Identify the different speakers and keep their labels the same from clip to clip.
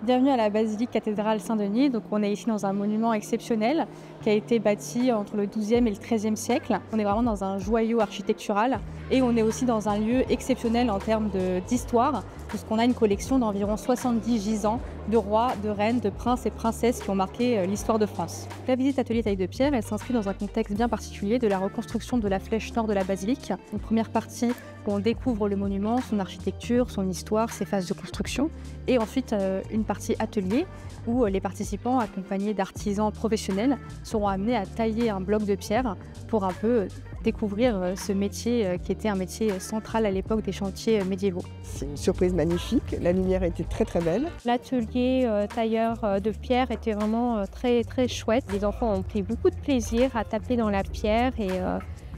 Speaker 1: Bienvenue à la basilique cathédrale Saint-Denis. Donc, on est ici dans un monument exceptionnel qui a été bâti entre le XIIe et le XIIIe siècle. On est vraiment dans un joyau architectural et on est aussi dans un lieu exceptionnel en termes d'histoire, puisqu'on a une collection d'environ 70 gisants de rois, de reines, de princes et princesses qui ont marqué l'histoire de France. La visite atelier taille de pierre, elle s'inscrit dans un contexte bien particulier de la reconstruction de la flèche nord de la basilique. Une première partie où on découvre le monument, son architecture, son histoire, ses phases de construction, et ensuite une partie atelier où les participants, accompagnés d'artisans professionnels, seront amenés à tailler un bloc de pierre pour un peu découvrir ce métier qui était un métier central à l'époque des chantiers médiévaux.
Speaker 2: C'est une surprise magnifique, la lumière était très très belle.
Speaker 3: L'atelier tailleur de pierre était vraiment très très chouette. Les enfants ont pris beaucoup de plaisir à taper dans la pierre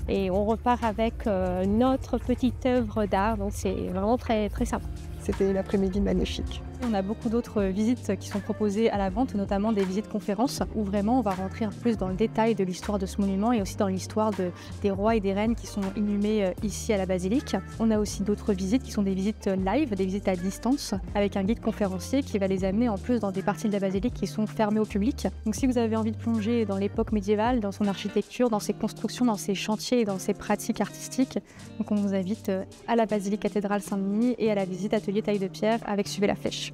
Speaker 3: et on repart avec notre petite œuvre d'art, donc c'est vraiment très très sympa.
Speaker 2: C'était une après-midi magnifique.
Speaker 1: On a beaucoup d'autres visites qui sont proposées à la vente, notamment des visites conférences, où vraiment on va rentrer un peu plus dans le détail de l'histoire de ce monument et aussi dans l'histoire des rois et des reines qui sont inhumés ici à la basilique. On a aussi d'autres visites qui sont des visites live, des visites à distance, avec un guide conférencier qui va les amener en plus dans des parties de la basilique qui sont fermées au public. Donc si vous avez envie de plonger dans l'époque médiévale, dans son architecture, dans ses constructions, dans ses chantiers et dans ses pratiques artistiques, donc on vous invite à la basilique cathédrale Saint-Denis et à la visite atelier taille de pierre avec Suivez la flèche.